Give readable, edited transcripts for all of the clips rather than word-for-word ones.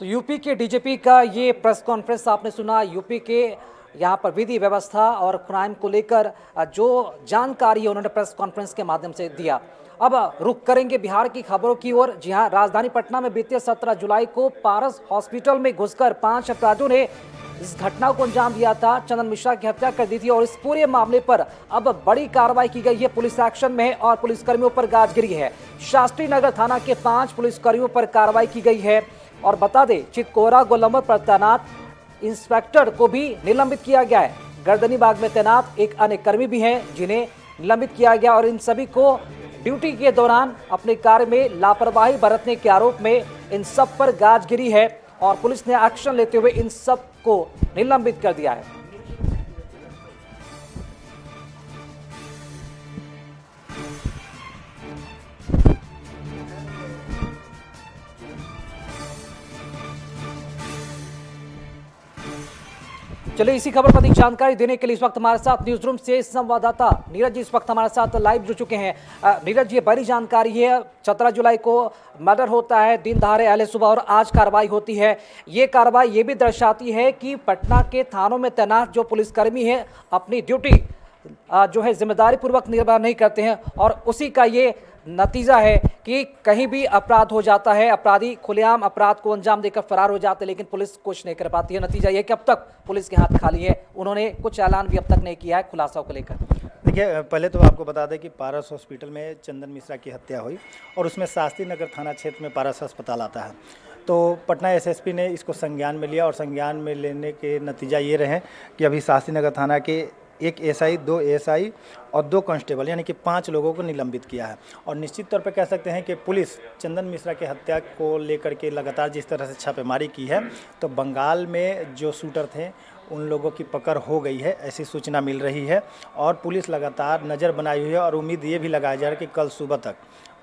तो यूपी के डीजीपी का ये प्रेस कॉन्फ्रेंस आपने सुना। यूपी के यहाँ पर विधि व्यवस्था और क्राइम को लेकर जो जानकारी है उन्होंने प्रेस कॉन्फ्रेंस के माध्यम से दिया। अब रुख करेंगे बिहार की खबरों की ओर। जी हाँ, राजधानी पटना में बीते 17 जुलाई को पारस हॉस्पिटल में घुसकर 5 अपराधियों ने इस घटना को अंजाम दिया था। चंदन मिश्रा की हत्या कर दी थी और इस पूरे मामले पर अब बड़ी कार्रवाई की गई है। पुलिस एक्शन में है और पुलिसकर्मियों पर गाज गिरी है। शास्त्री नगर थाना के 5 पुलिसकर्मियों पर कार्रवाई की गई है। और बता दें, चितकोहरा गोलंबर पर तैनात इंस्पेक्टर को भी निलंबित किया गया है। गर्दनी बाग में तैनात एक अन्य कर्मी भी हैं जिन्हें निलंबित किया गया और इन सभी को ड्यूटी के दौरान अपने कार्य में लापरवाही बरतने के आरोप में इन सब पर गाज गिरी है और पुलिस ने एक्शन लेते हुए इन सब को निलंबित कर दिया है। चलिए, इसी खबर पर अधिक जानकारी देने के लिए इस वक्त हमारे साथ न्यूज रूम से संवाददाता नीरज जी इस वक्त हमारे साथ लाइव जुड़ चुके हैं। नीरज, ये बड़ी जानकारी है। 17 जुलाई को मर्डर होता है दिन दहाड़े अहले सुबह और आज कार्रवाई होती है। ये कार्रवाई ये भी दर्शाती है कि पटना के थानों में तैनात जो पुलिसकर्मी है अपनी ड्यूटी जो है जिम्मेदारी पूर्वक निर्वाह नहीं करते हैं और उसी का ये नतीजा है कि कहीं भी अपराध हो जाता है, अपराधी खुलेआम अपराध को अंजाम देकर फरार हो जाते हैं, लेकिन पुलिस कुछ नहीं कर पाती है। नतीजा ये कि अब तक पुलिस के हाथ खाली है। उन्होंने कुछ ऐलान भी अब तक नहीं किया है खुलासों को लेकर। देखिए, पहले तो आपको बता दें कि पारस हॉस्पिटल में चंदन मिश्रा की हत्या हुई और उसमें शास्त्री नगर थाना क्षेत्र में पारस अस्पताल आता है। तो पटना एसएसपी ने इसको संज्ञान में लिया और संज्ञान में लेने के नतीजा ये रहे कि अभी शास्त्री नगर थाना के एक एसआई, 2 एएसआई और 2 कांस्टेबल यानी कि 5 लोगों को निलंबित किया है। और निश्चित तौर पर कह सकते हैं कि पुलिस चंदन मिश्रा की हत्या को लेकर के लगातार जिस तरह से छापेमारी की है, तो बंगाल में जो शूटर थे उन लोगों की पकड़ हो गई है, ऐसी सूचना मिल रही है। और पुलिस लगातार नज़र बनाई हुई है और उम्मीद ये भी लगाया जा रहा है कि कल सुबह तक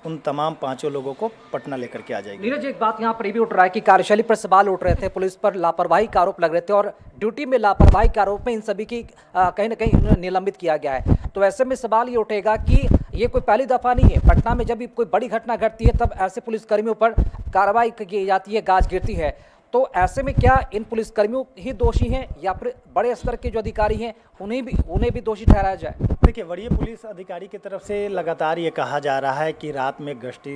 उन तमाम 5 लोगों को पटना लेकर के आ जाएगी। नीरज, एक बात यहाँ पर भी उठ रहा है कि कार्यशैली पर सवाल उठ रहे थे, पुलिस पर लापरवाही का आरोप लग रहे थे और ड्यूटी में लापरवाही के आरोप में इन सभी की कहीं ना कहीं निलंबित किया गया है। तो ऐसे में सवाल ये उठेगा कि ये कोई पहली दफा नहीं है। पटना में जब भी कोई बड़ी घटना घटती है तब ऐसे पुलिसकर्मियों पर कार्रवाई की जाती है, गाज गिरती है। तो ऐसे में क्या इन पुलिसकर्मियों ही दोषी हैं या फिर बड़े स्तर के जो अधिकारी हैं उन्हें भी दोषी ठहराया जाए? देखिए, वरीय पुलिस अधिकारी की तरफ से लगातार ये कहा जा रहा है कि रात में गश्ती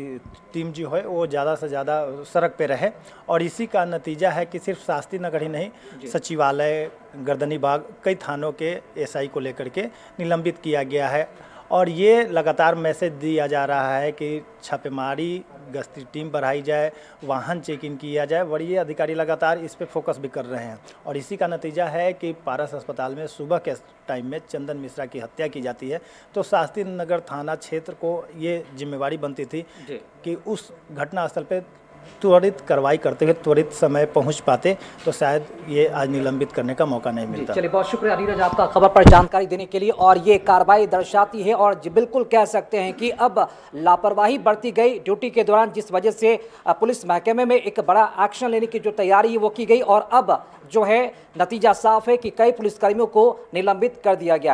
टीम जो है वो ज़्यादा से ज़्यादा सड़क पे रहे और इसी का नतीजा है कि सिर्फ शास्त्री नगर ही नहीं, सचिवालय, गर्दनी बाग, कई थानों के एसआई को लेकर के निलंबित किया गया है। और ये लगातार मैसेज दिया जा रहा है कि छापेमारी, गश्ती टीम बढ़ाई जाए, वाहन चेकिंग किया जाए। वरीय अधिकारी लगातार इस पे फोकस भी कर रहे हैं और इसी का नतीजा है कि पारस अस्पताल में सुबह के टाइम में चंदन मिश्रा की हत्या की जाती है। तो शास्त्री नगर थाना क्षेत्र को ये जिम्मेवारी बनती थी कि उस घटनास्थल पे त्वरित कार्रवाई करते हुए त्वरित समय पहुंच पाते, तो शायद ये आज निलंबित करने का मौका नहीं मिलता। चलिए, बहुत शुक्रिया नीरज आपका खबर पर जानकारी देने के लिए। और ये कार्रवाई दर्शाती है और बिल्कुल कह सकते हैं कि अब लापरवाही बरती गई ड्यूटी के दौरान, जिस वजह से पुलिस महकमे में एक बड़ा एक्शन लेने की जो तैयारी है वो की गई और अब जो है नतीजा साफ है कि कई पुलिसकर्मियों को निलंबित कर दिया गया।